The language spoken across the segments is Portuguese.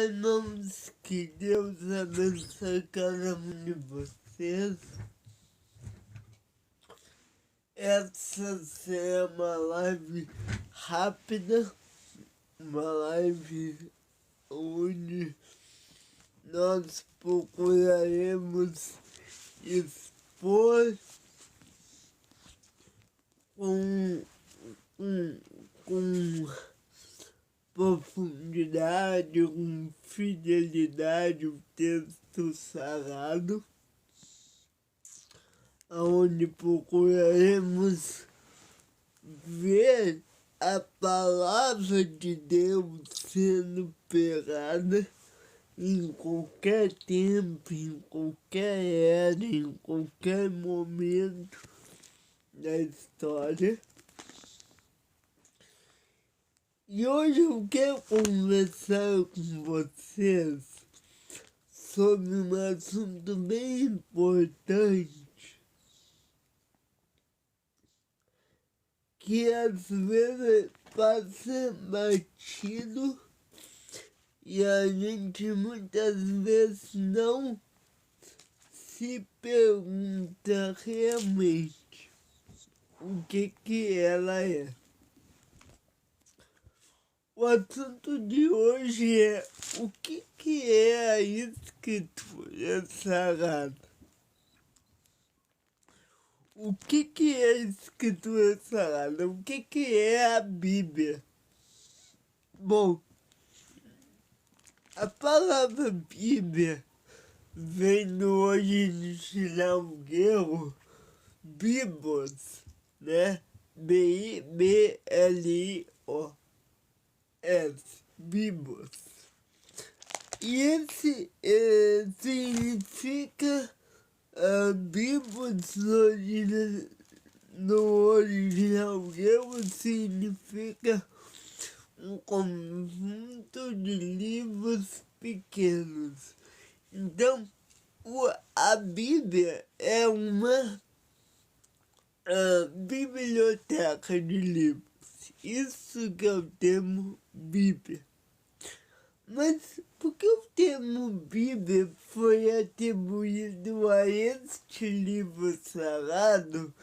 Olá, irmãos, que Deus abençoe cada um de vocês. Essa será uma live rápida, uma live onde nós procuraremos expor com profundidade, com fidelidade o texto sagrado, onde procuraremos ver a palavra de Deus sendo pregada em qualquer tempo, em qualquer era, em qualquer momento da história. E hoje eu quero conversar com vocês sobre um assunto bem importante que às vezes passa batido e a gente muitas vezes não se pergunta realmente o que ela é. O assunto de hoje é o que é a Escritura Sagrada. O que é a Escritura Sagrada? O que é a Bíblia? Bom, a palavra Bíblia vem do original grego Biblos, né? B-I-B-L-I-O. Biblos. E esse significa Biblos no original grego significa um conjunto de livros pequenos. Então, a Bíblia é uma biblioteca de livros. Isso que é o termo Bíblia. Mas por que o termo Bíblia foi atribuído a este livro sagrado,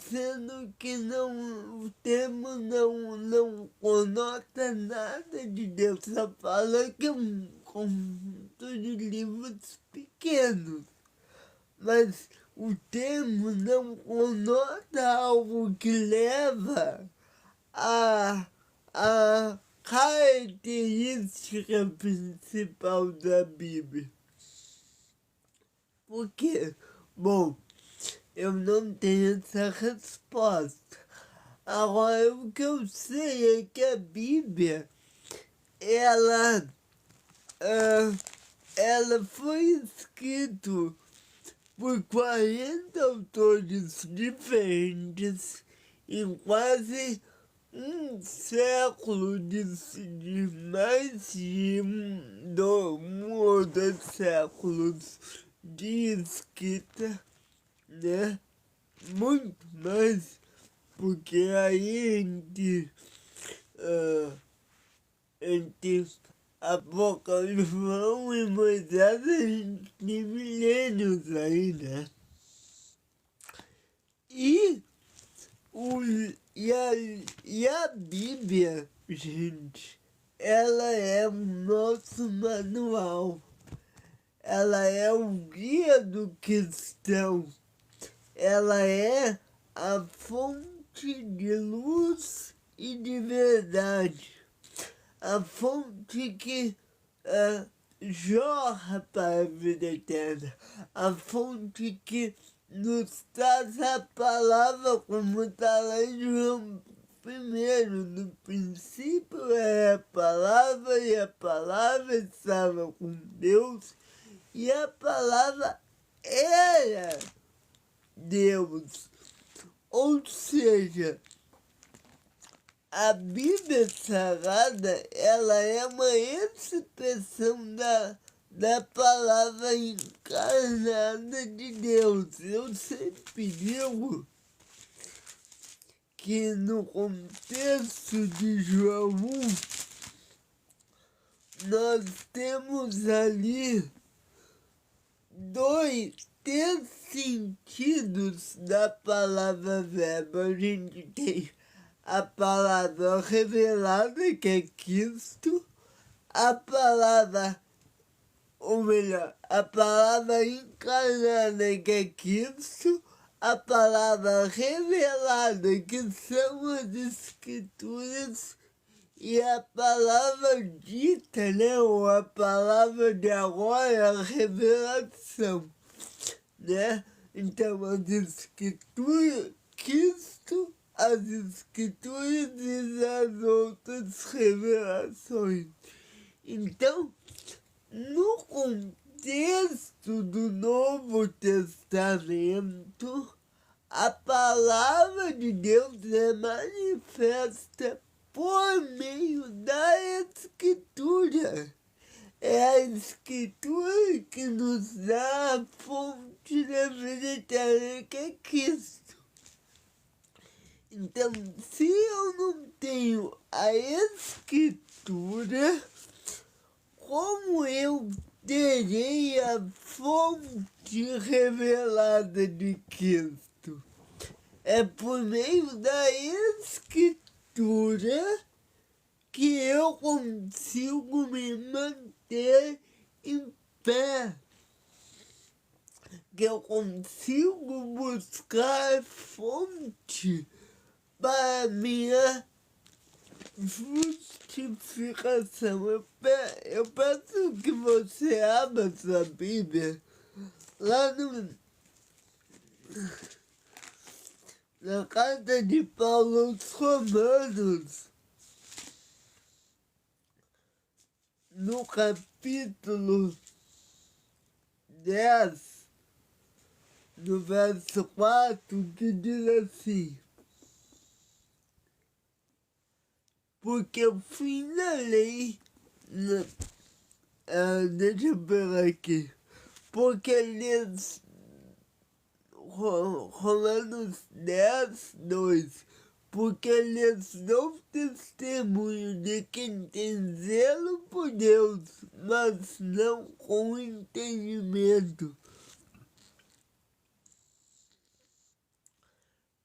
sendo que o termo não conota nada de Deus, só fala que é um conjunto de livros pequenos. Mas o termo não conota algo que leva a característica principal da Bíblia. Por quê? Bom, eu não tenho essa resposta. Agora, o que eu sei é que a Bíblia, ela foi escrita por 40 autores diferentes em quase um século de mais de um ou dois séculos de escrita, né? Muito mais, porque aí entre Apocalipse e Moisés a gente tem milênios aí, né? E a Bíblia, gente, ela é o nosso manual. Ela é o guia do cristão. Ela é a fonte de luz e de verdade. A fonte que jorra para a vida eterna. A fonte que nos traz a palavra, como está lá em João 1. No princípio é a palavra, e a palavra estava com Deus, e a palavra era Deus. Ou seja, a Bíblia Sagrada, ela é uma expressão da palavra encarnada de Deus. Eu sempre digo que no contexto de João 1, nós temos ali três sentidos da palavra verbo. A gente tem a palavra revelada, que é Cristo, a palavra, ou melhor, a palavra encarnada, que é Cristo, a palavra revelada, que são as Escrituras, e a palavra dita, né, ou a palavra de agora, a revelação, né? Então, as Escrituras, Cristo, as Escrituras e as outras revelações. Então, no contexto do Novo Testamento, a palavra de Deus é manifesta por meio da Escritura. É a Escritura que nos dá a fonte da vida eterna, que é Cristo. Então, se eu não tenho a Escritura, como eu terei a fonte revelada de Cristo? É por meio da Escritura que eu consigo me manter em pé, que eu consigo buscar fonte para minha justificação. Eu peço que você abra sua Bíblia lá na carta de Paulo aos Romanos, no capítulo 10, no verso 4, que diz assim: porque o fim da lei, deixa eu pegar aqui, porque eles, Romanos 10, 2, porque eles dão testemunho de quem tem zelo por Deus, mas não com entendimento.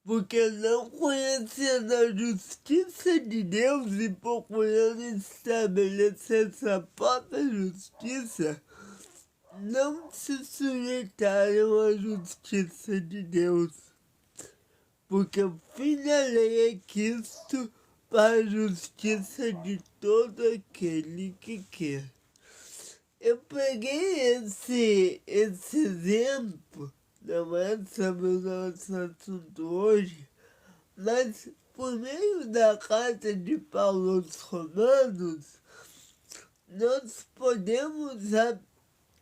Porque não conhecendo a justiça de Deus e procurando estabelecer sua própria justiça, não se sujeitaram à justiça de Deus. Porque o fim da lei é Cristo para a justiça de todo aquele que quer. Eu peguei esse exemplo, não é sobre o nosso assunto hoje, mas por meio da carta de Paulo aos Romanos, nós podemos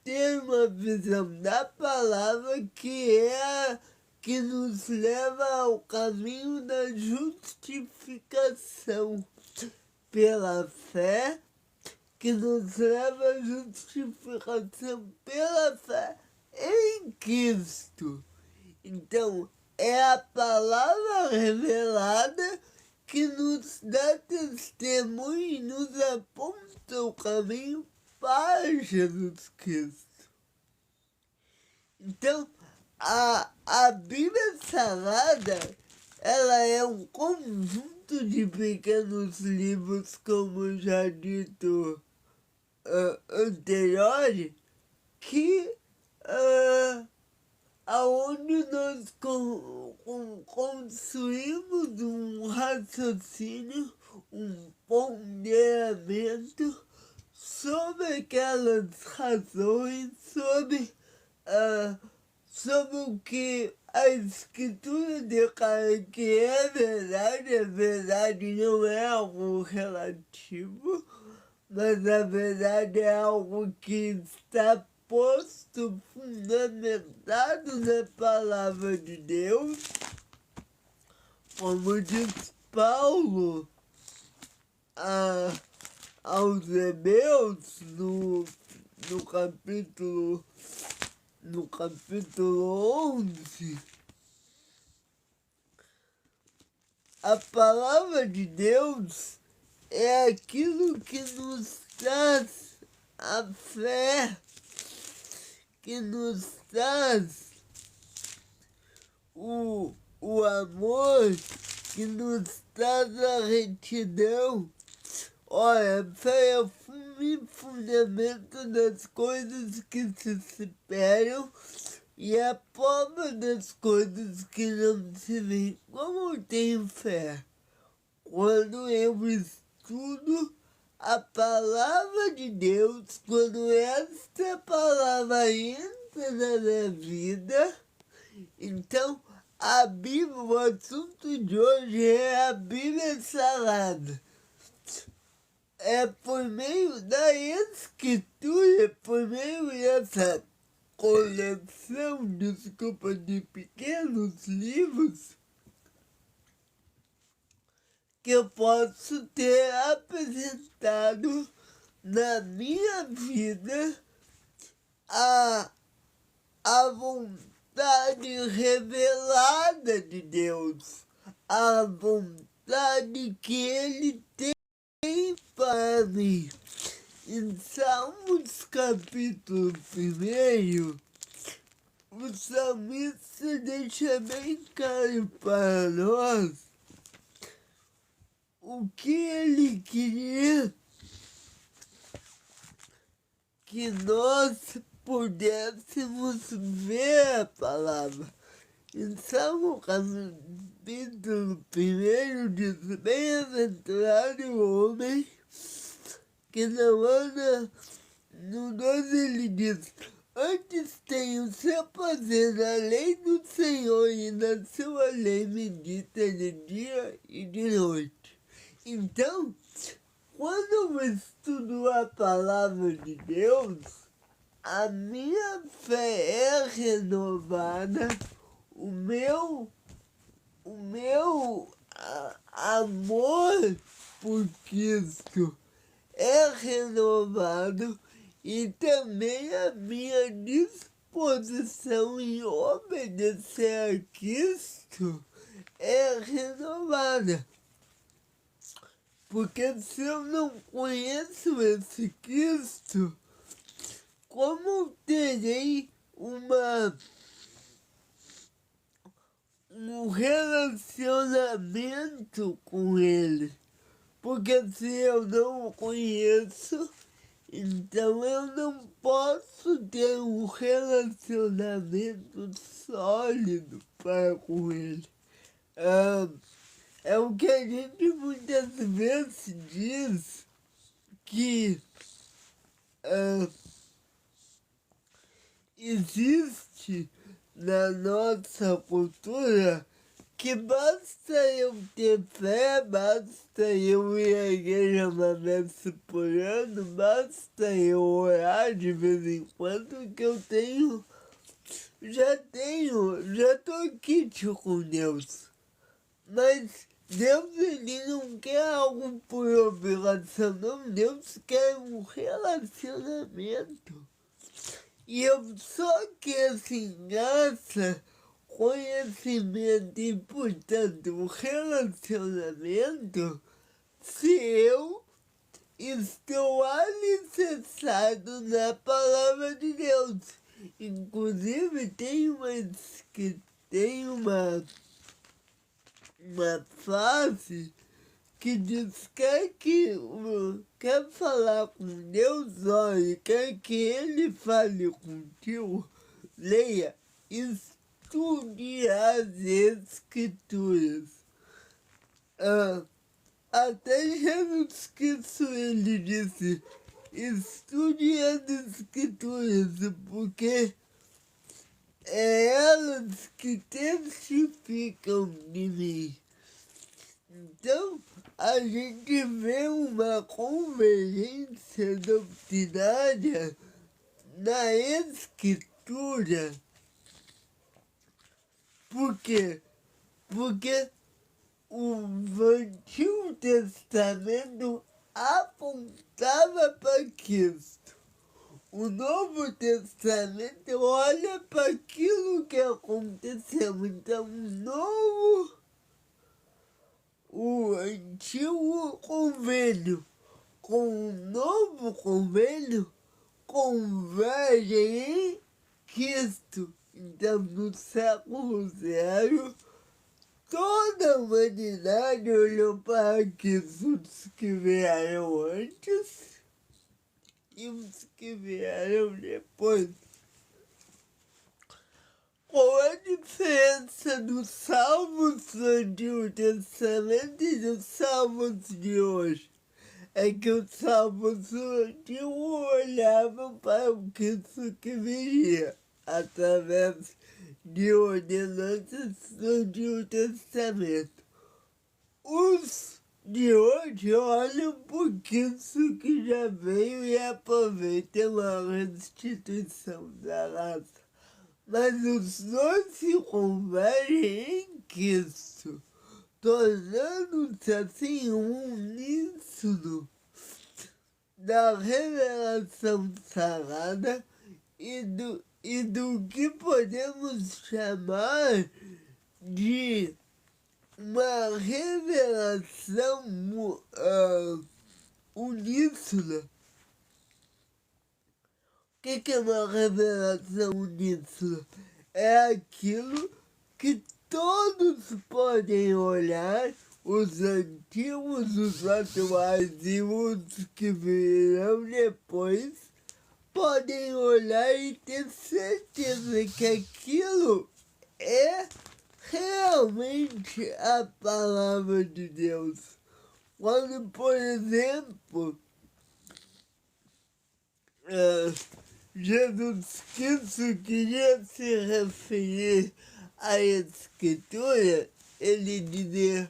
ter uma visão da palavra que nos leva ao caminho da justificação pela fé, que nos leva à justificação pela fé em Cristo. Então, é a palavra revelada que nos dá testemunho e nos aponta o caminho para Jesus Cristo. Então, a Bíblia Sagrada, ela é um conjunto de pequenos livros, como já dito anterior, que aonde nós construímos um raciocínio, um ponderamento sobre aquelas razões, sobre o que a Escritura declara que é verdade. A verdade não é algo relativo, mas a verdade é algo que está posto, fundamentado na palavra de Deus, como diz Paulo aos Hebreus no capítulo 11. A palavra de Deus é aquilo que nos traz a fé, que nos traz o amor, que nos traz a retidão. Olha, fé é o fundamento das coisas que se esperam e a prova das coisas que não se veem. Como eu tenho fé? Quando eu estudo a palavra de Deus, quando esta palavra entra na minha vida, então a Bíblia, o assunto de hoje é a Bíblia Sagrada. É por meio da escritura, por meio dessa coleção, desculpa, de pequenos livros, que eu posso ter apresentado na minha vida a vontade revelada de Deus, a vontade que Ele tem para mim. Em Salmos capítulo 1, o salmista deixa bem claro para nós o que ele queria que nós pudéssemos ver a palavra. Em Salmo capítulo 1 diz: bem-aventurado o homem que não anda no 12, ele diz: antes tem o seu prazer na lei do Senhor, e na sua lei medita de dia e de noite. Então, quando eu estudo a palavra de Deus, a minha fé é renovada, o meu amor por Cristo é renovado, e também a minha disposição em obedecer a Cristo é renovada. Porque se eu não conheço esse Cristo, como terei um relacionamento com Ele? Porque se eu não o conheço, então eu não posso ter um relacionamento sólido para com Ele. É o que a gente muitas vezes diz, que existe na nossa cultura, que basta eu ter fé, basta eu ir à igreja uma vez por ano, basta eu orar de vez em quando, que eu já tô quente com Deus. Mas Deus, ele não quer algo por obrigação, não. Deus quer um relacionamento. E eu só quero, assim, graça, conhecimento e, portanto, um relacionamento, se eu estou alicerçado na palavra de Deus. Inclusive, tem uma frase que diz que quer falar com Deus, olha, quer que Ele fale contigo, leia, estude as Escrituras. Até Jesus Cristo, ele disse: estude as Escrituras, porque é elas que testificam de mim. Então, a gente vê uma convergência doutrinária na Escritura. Por quê? Porque o Antigo Testamento apontava para Cristo. O Novo Testamento olha para aquilo que aconteceu. Então, o Antigo Convênio com um novo convênio, convergem em Cristo. Então, no século zero, toda a humanidade olhou para Cristo, os que vieram antes e os que vieram depois. Qual a diferença dos salmos do Antigo Testamento e dos salmos de hoje? É que os salmos do Antigo olhavam para o Cristo que viria através de ordenanças do Antigo Testamento. Os de hoje olham para o Cristo que já veio e aproveitam a restituição da raça. Mas os dois se convergem em Cristo, tornando-se assim um uníssono da revelação sagrada e do que podemos chamar de uma revelação uníssona. O que é uma revelação uníssona? É aquilo que todos podem olhar, os antigos, os atuais e os que virão depois, podem olhar e ter certeza que aquilo é realmente a palavra de Deus. Quando, por exemplo, Jesus Cristo queria se referir à Escritura, ele dizia: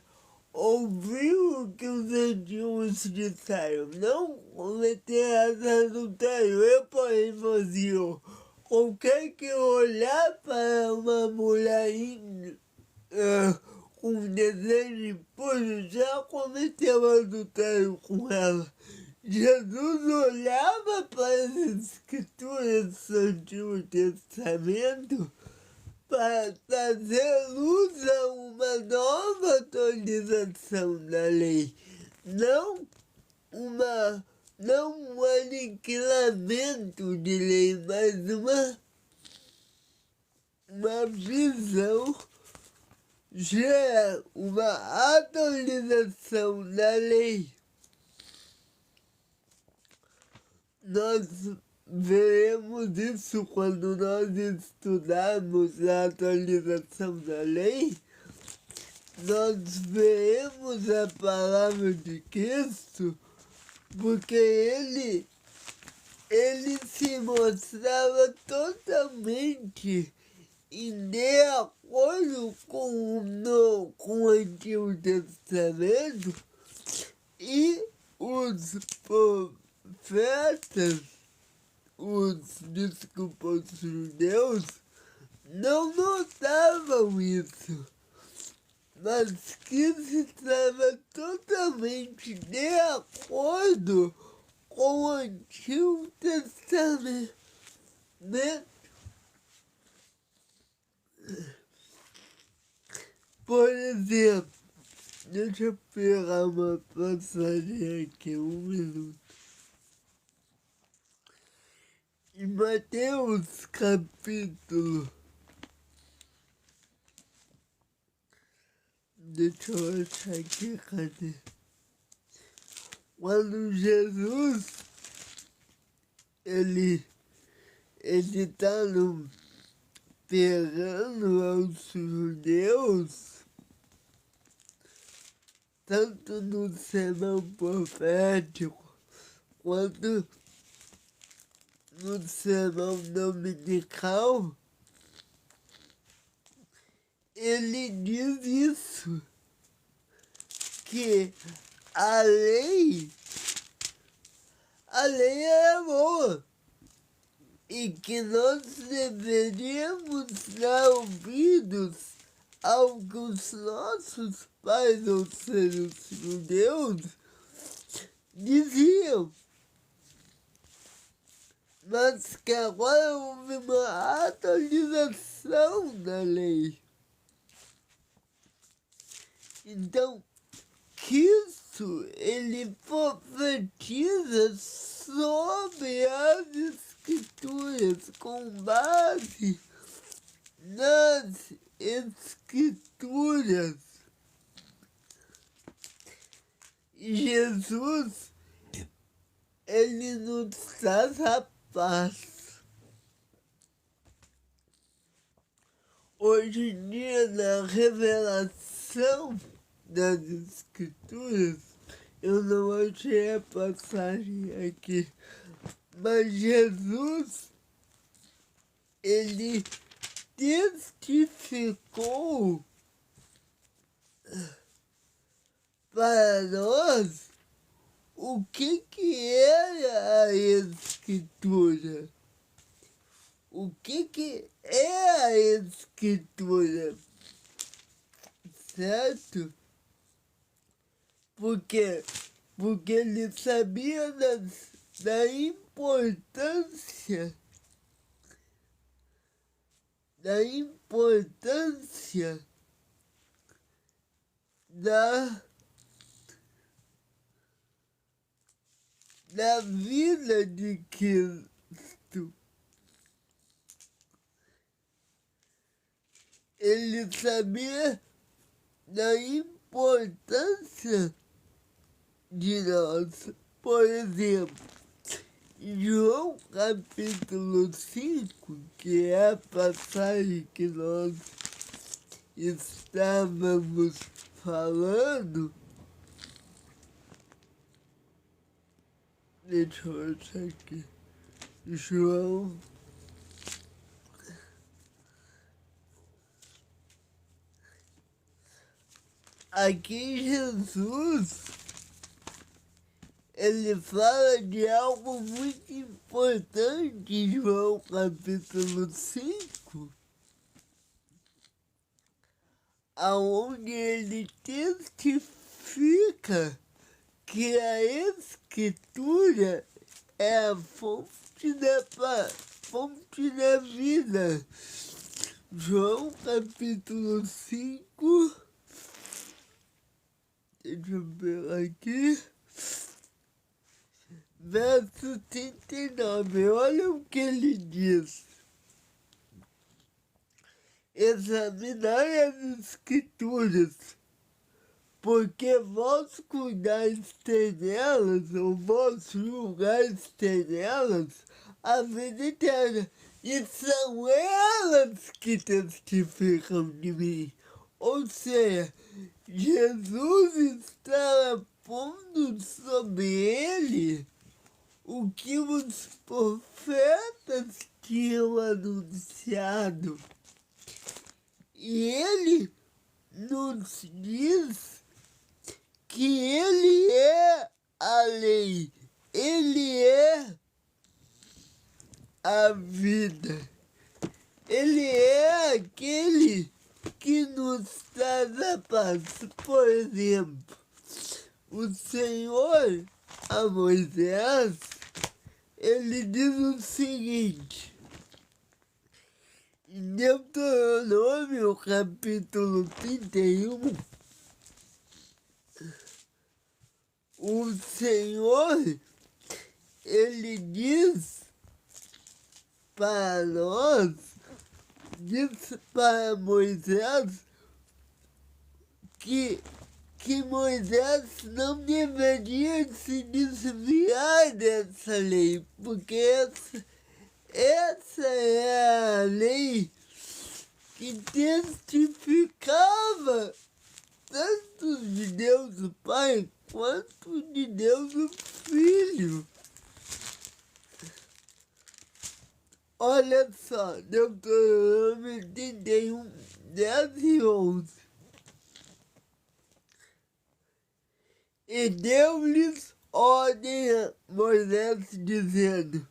ouviu o que os antigos disseram, não cometerás adultério. Eu, porém, vos digo, qualquer que olhar para uma mulher com desejo impuro já cometeu adultério com ela. Jesus olhava para as Escrituras do Antigo Testamento para trazer luz a uma nova atualização da lei, não um aniquilamento de lei, mas uma visão, já uma atualização da lei. Nós veremos isso quando nós estudarmos a atualização da lei. Nós veremos a palavra de Cristo, porque ele se mostrava totalmente de acordo com o Antigo Testamento, e os profetas, os judeus, não notavam isso, mas que estava totalmente de acordo com o Antigo Testamento. Por exemplo, deixa eu pegar uma passagem aqui, 1 minuto. Em Mateus capítulo, deixa eu achar aqui, cadê? Quando Jesus, ele está pegando aos judeus, tanto no sermão profético, quanto no sermão dominical, ele diz isso, que a lei é boa e que nós deveríamos dar ouvidos ao que os nossos pais, ou seja, os judeus, diziam. Mas que agora houve uma atualização da lei. Então, que isso ele profetiza sobre as escrituras com base nas escrituras. Jesus, ele nos traz a paz. Hoje em dia, na revelação das escrituras, eu não achei a passagem aqui, mas Jesus, ele testificou para nós o que era a escritura. O que é a escritura, certo? Porque ele sabia da importância da vida de Cristo. Ele sabia da importância de nós. Por exemplo, João capítulo 5, que é a passagem que nós estávamos falando. Deixa eu achar aqui. João. Aqui Jesus, ele fala de algo muito importante em João capítulo 5, aonde ele testifica que a escritura é a fonte da vida. João capítulo 5, deixa eu ver aqui, verso 39, olha o que ele diz. Examinai as escrituras, porque vós cuidais ter nelas, ou vós julgais ter nelas, a vida eterna. E são elas que testificam de mim. Ou seja, Jesus está pondo sobre ele o que os profetas tinham anunciado. E ele nos diz que ele é a lei, ele é a vida, ele é aquele que nos traz a paz. Por exemplo, o Senhor a Moisés, ele diz o seguinte, em Deuteronômio capítulo 31, o Senhor, ele diz para nós, diz para Moisés que Moisés não deveria se desviar dessa lei, porque essa é a lei que testificava tanto de Deus o Pai quanto de Deus o Filho. Olha só, Deuteronômio 31, 10 e 11. E deu-lhes ordem a Moisés, dizendo,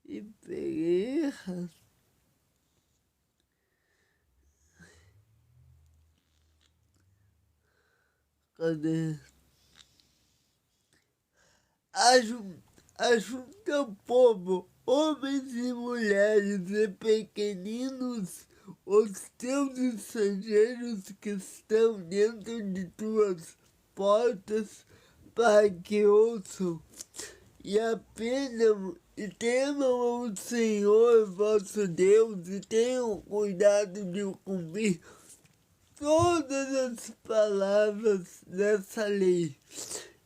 e peguei errado. Cadê? Ajunta o povo, homens e mulheres, e pequeninos, os para que ouçam e aprendam e temam o Senhor vosso Deus e tenham cuidado de cumprir todas as palavras dessa lei,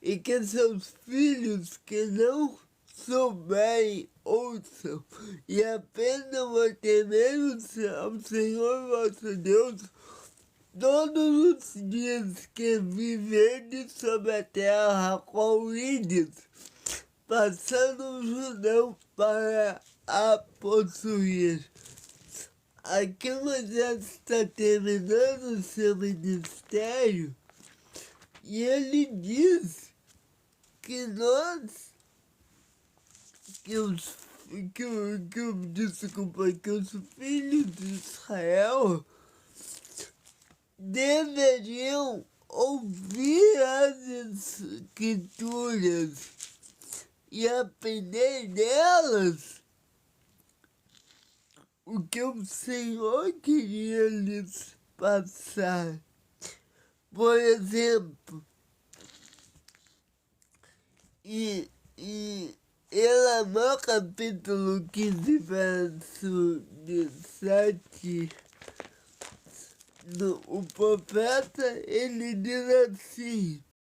e que seus filhos que não souberem ouçam e aprendam a temer ao Senhor vosso Deus todos os dias que viverdes sobre a terra com ídeos, passando o Jordão para a possuir. Aqui Moisés está terminando o seu ministério e ele diz que nós, que os filhos de Israel deveriam ouvir as escrituras e aprender delas o que o Senhor queria lhes passar. Por exemplo, em Amós capítulo 15, verso 17, o profeta, ele diz assim: